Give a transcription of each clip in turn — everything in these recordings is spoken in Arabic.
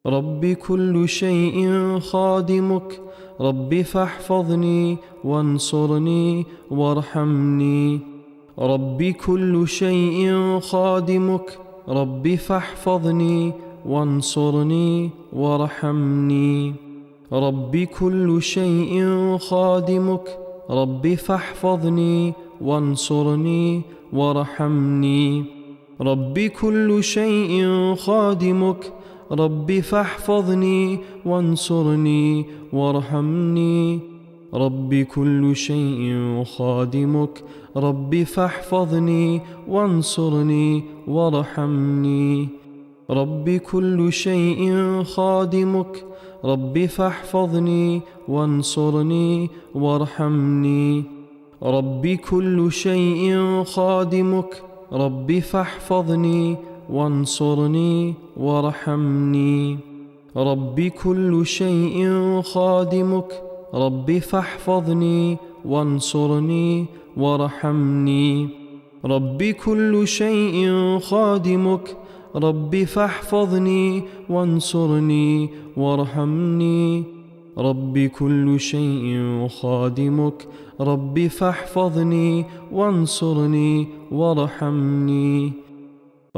رب كل شيء خادمك، رب فاحفظني وانصرني وارحمني. رب كل شيء خادمك، رب فاحفظني وانصرني وارحمني. رب كل شيء خادمك، رب فاحفظني وانصرني وارحمني. رب كل شيء خادمك، رب فاحفظني وانصرني وارحمني. رب كل شيء خادمك، رب فاحفظني وانصرني وارحمني. رب كل شيء خادمك، رب فاحفظني وانصرني وارحمني. رب كل شيء خادمك، رب فاحفظني وانصرني وارحمني. رب كل شيء خادمك، رب فاحفظني وانصرني وارحمني. رب كل شيء خادمك، رب فاحفظني وانصرني وارحمني. رب كل شيء خادمك، رب فاحفظني وانصرني وارحمني.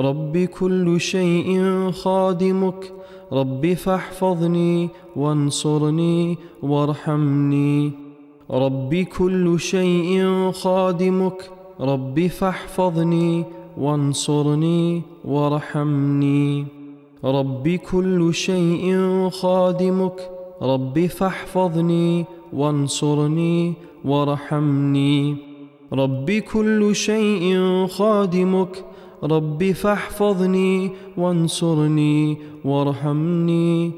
رب كل شيء خادمك، رب فاحفظني وانصرني وارحمني. رب كل شيء خادمك، رب فاحفظني وانصرني وارحمني. رب كل شيء خادمك، رب فاحفظني وانصرني وارحمني. رب كل شيء خادمك، رب فاحفظني وانصرني وارحمني.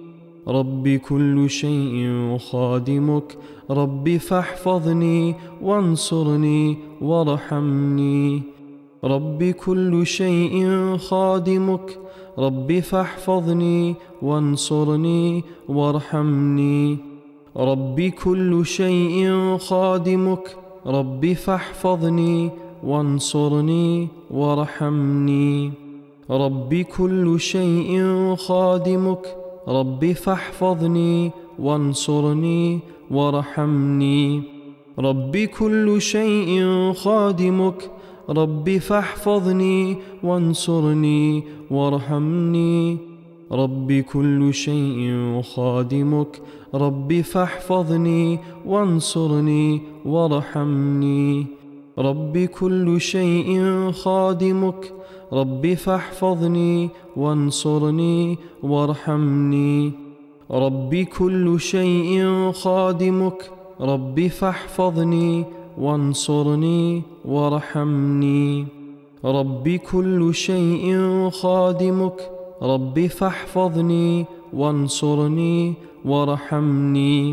رب كل شيء خادمك، رب فاحفظني وانصرني وارحمني. رب كل شيء خادمك، رب فاحفظني وانصرني وارحمني. رب كل شيء خادمك، رب فاحفظني وانصرني وارحمني. رب كل شيء خادمك، رب فاحفظني وانصرني وارحمني. رب كل شيء خادمك، رب فاحفظني وانصرني وارحمني. رب كل شيء خادمك، رب فاحفظني وانصرني وارحمني. رب كل شيء خادمك، رب فاحفظني وانصرني وارحمني. رب كل شيء خادمك، رب فاحفظني وانصرني وارحمني. رب كل شيء خادمك، رب فاحفظني وانصرني وارحمني.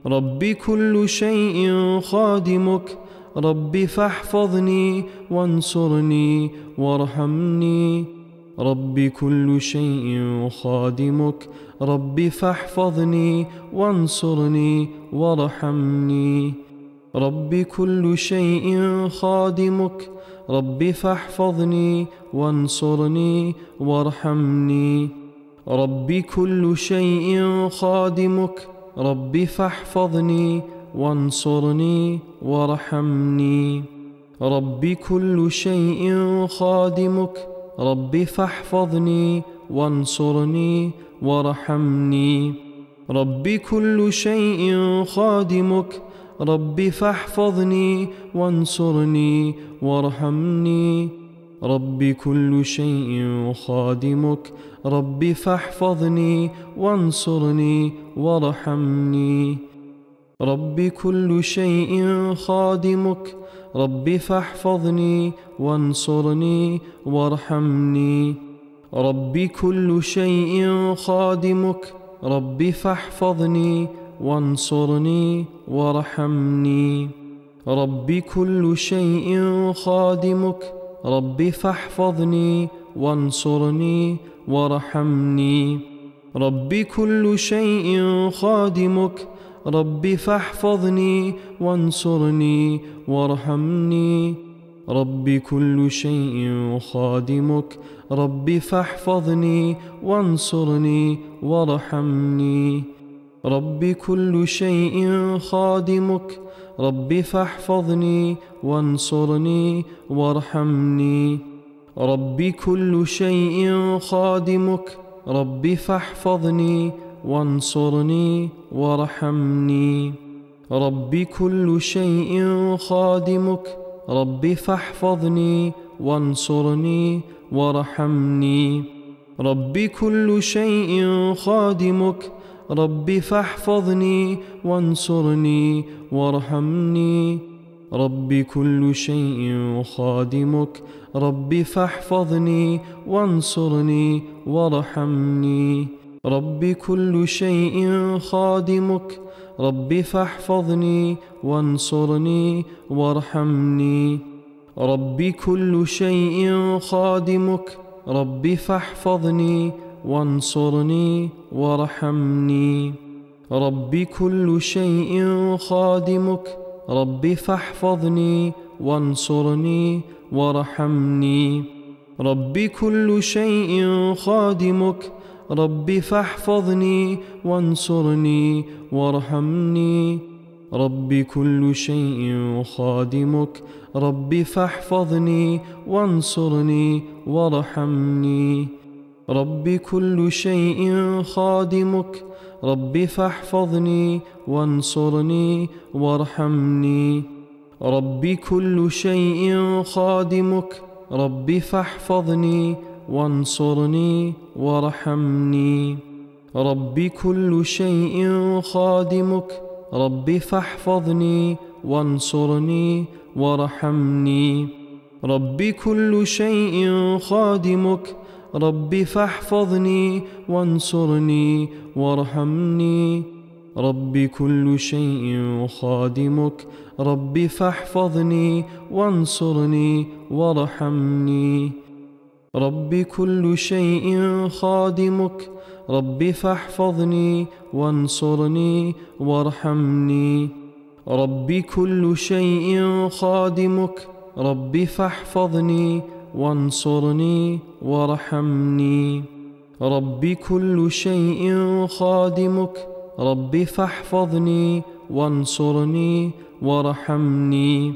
رب كل شيء خادمك، رب فاحفظني وانصرني وارحمني. رب كل شيء خادمك، رب فاحفظني وانصرني وارحمني. رب كل شيء خادمك، رب فاحفظني وانصرني وارحمني. رب كل شيء خادمك، رب فاحفظني وانصرني وارحمني. رب كل شيء خادمك، رب فاحفظني وانصرني وارحمني. رب كل شيء خادمك، رب فاحفظني وانصرني وارحمني. رب كل شيء خادمك، رب فاحفظني وانصرني وارحمني. رب كل شيء خادمك، رب فاحفظني وانصرني وارحمني. رب كل شيء خادمك، رب فاحفظني وانصرني وارحمني. رب كل شيء خادمك، رب فاحفظني وانصرني وارحمني. رب كل شيء خادمك، رب فاحفظني وانصرني وارحمني. رب كل شيء خادمك رب فاحفظني وانصرني وارحمني رب كل شيء خادمك رب فاحفظني وانصرني وارحمني رب كل شيء خادمك رب فاحفظني وانصرني وارحمني رب كل شيء خادمك رب فاحفظني وانصرني وارحمني رب كل شيء خادمك رب فاحفظني وانصرني وارحمني رب كل شيء خادمك رب فاحفظني وانصرني وارحمني رب كل شيء خادمك رب فاحفظني وانصرني وارحمني رب كل شيء خادمك رب فاحفظني وانصرني وارحمني رب كل شيء خادمك رب فاحفظني وانصرني وارحمني رب كل شيء خادمك رب فاحفظني وانصرني وارحمني رب كل شيء خادمك رب فاحفظني وانصرني وارحمني رب كل شيء خادمك رب فاحفظني وانصرني وارحمني رب كل شيء خادمك رب فاحفظني وانصرني وارحمني رب كل شيء خادمك رب فاحفظني وانصرني وارحمني رب كل شيء خادمك رب فاحفظني وانصرني وارحمني رب كل شيء خادمك رب فاحفظني وانصرني وارحمني رب كل شيء خادمك رب فاحفظني وانصرني وارحمني رب كل شيء خادمك رب فاحفظني وانصرني وارحمني رب كل شيء خادمك رب فاحفظني وانصرني وارحمني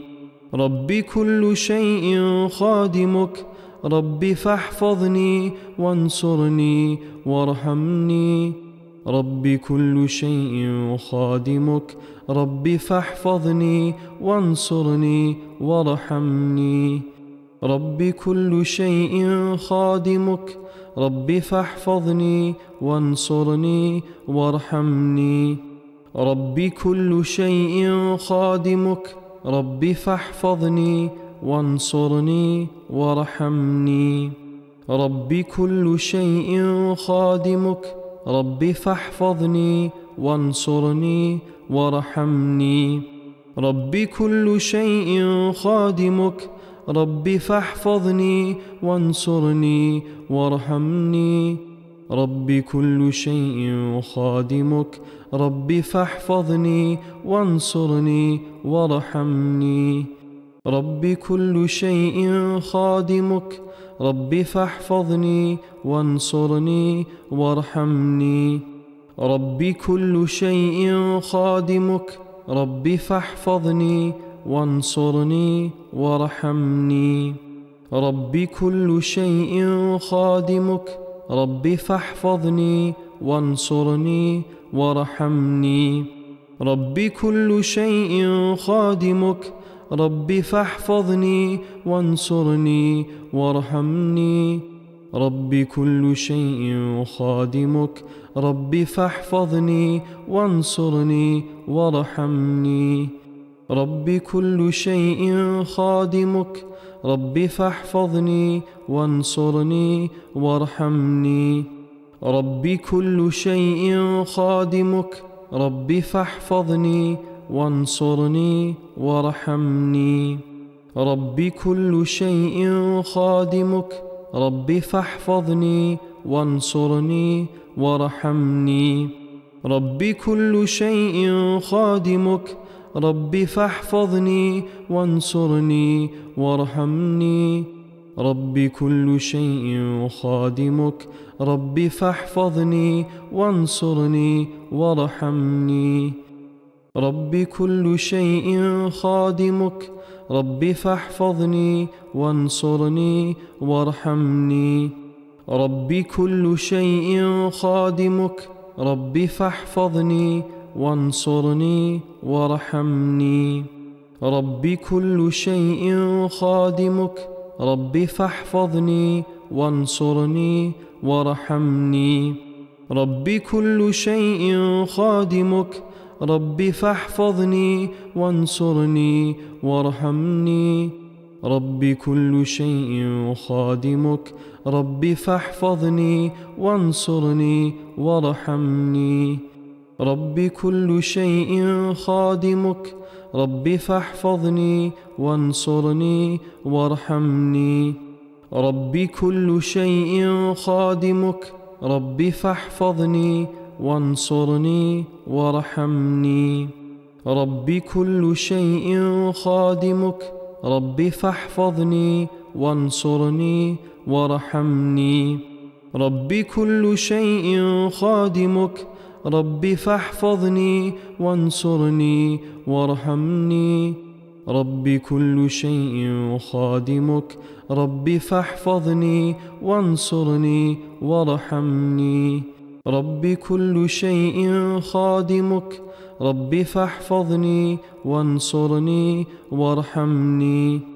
رب كل شيء خادمك رب فاحفظني وانصرني وارحمني رب كل شيء خادمك رب فاحفظني وانصرني وارحمني رب كل شيء خادمك رب فاحفظني وانصرني وارحمني رب كل شيء خادمك رب فاحفظني وانصرني وارحمني رب كل شيء خادمك رب فاحفظني وانصرني وارحمني رب كل شيء خادمك رب فاحفظني وانصرني وارحمني رب كل شيء خادمك رب فاحفظني وانصرني وارحمني رب كل شيء خادمك رب فاحفظني وانصرني وارحمني رب كل شيء خادمك رب فاحفظني وانصرني وارحمني رب كل شيء خادمك رب فاحفظني وانصرني وارحمني رب كل شيء خادمك رب فاحفظني وانصرني وارحمني رب كل شيء خادمك رب فاحفظني وانصرني وارحمني رب كل شيء خادمك رب فاحفظني وانصرني وارحمني رب كل شيء خادمك رب فاحفظني وانصرني وارحمني رب كل شيء خادمك رب فاحفظني وانصرني وارحمني رب كل شيء خادمك رب فاحفظني وانصرني وارحمني. رب كل شيء خادمك، رب فاحفظني وانصرني وارحمني. رب كل شيء خادمك، رب فاحفظني وانصرني وارحمني. رب كل شيء خادمك، رب فاحفظني وانصرني وارحمني. رب كل شيء خادمك، رب فاحفظني وانصرني وارحمني. رب كل شيء خادمك، رب فاحفظني وانصرني وارحمني. رب كل شيء خادمك، رب فاحفظني وانصرني وارحمني. رب كل شيء خادمك، رب فاحفظني وانصرني وارحمني. رب كل شيء خادمك، رب فاحفظني وانصرني وارحمني. رب كل شيء خادمك، رب فاحفظني وانصرني وارحمني. رب كل شيء خادمك، رب فاحفظني وانصرني وارحمني. رب كل شيء خادمك، رب فاحفظني وانصرني وارحمني. رب كل شيء خادمك، رب فاحفظني وانصرني وارحمني.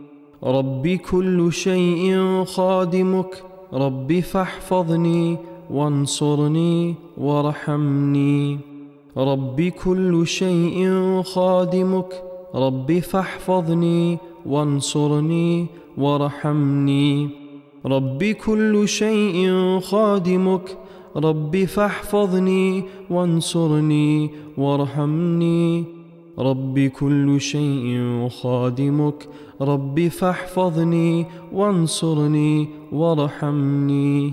رب كل شيء خادمك، رب فاحفظني وانصرني وارحمني. رب كل شيء خادمك، رب فاحفظني وانصرني وارحمني. رب كل شيء خادمك، رب فاحفظني وانصرني وارحمني. رب كل شيء خادمك، رب فاحفظني وانصرني وارحمني.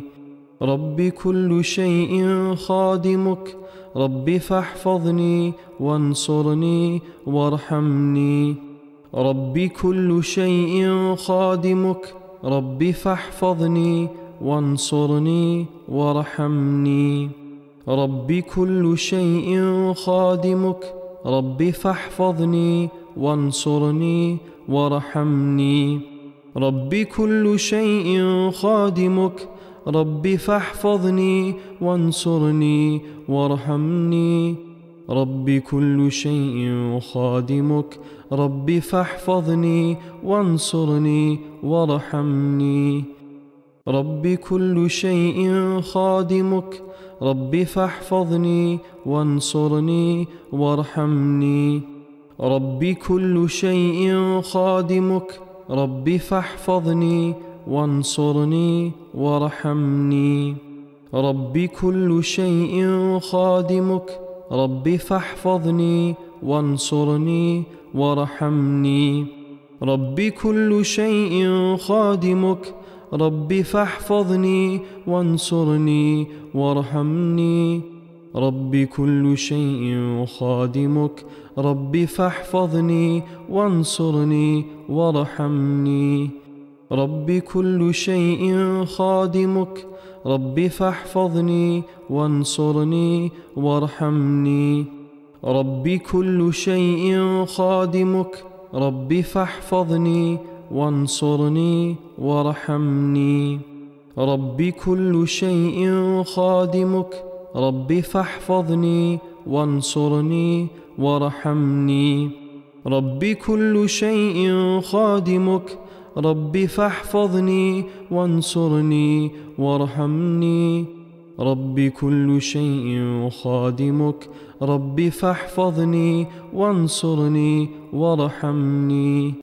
رب كل شيء خادمك، رب فاحفظني وانصرني وارحمني. رب كل شيء خادمك، رب فاحفظني وانصرني وارحمني. رب كل شيء خادمك، رب فاحفظني وانصرني وارحمني. رب كل شيء خادمك، رب فاحفظني وانصرني وارحمني. رب كل شيء خادمك، رب فاحفظني وانصرني وارحمني. رب كل شيء خادمك، رب فاحفظني وانصرني وارحمني. رب كل شيء خادمك، رب فاحفظني وانصرني وارحمني. رب كل شيء خادمك، رب فاحفظني وانصرني وارحمني. رب كل شيء خادمك، رب فاحفظني وانصرني وارحمني. رب كل شيء خادمك، رب فاحفظني وانصرني وارحمني. رب كل شيء خادمك، رب فاحفظني وانصرني وارحمني. رب كل شيء خادمك، رب فاحفظني وانصرني وارحمني. رب كل شيء خادمك، رب فاحفظني وانصرني وارحمني. رب كل شيء خادمك، رب فاحفظني وانصرني وارحمني. رب كل شيء خادمك، رب فاحفظني وانصرني وارحمني.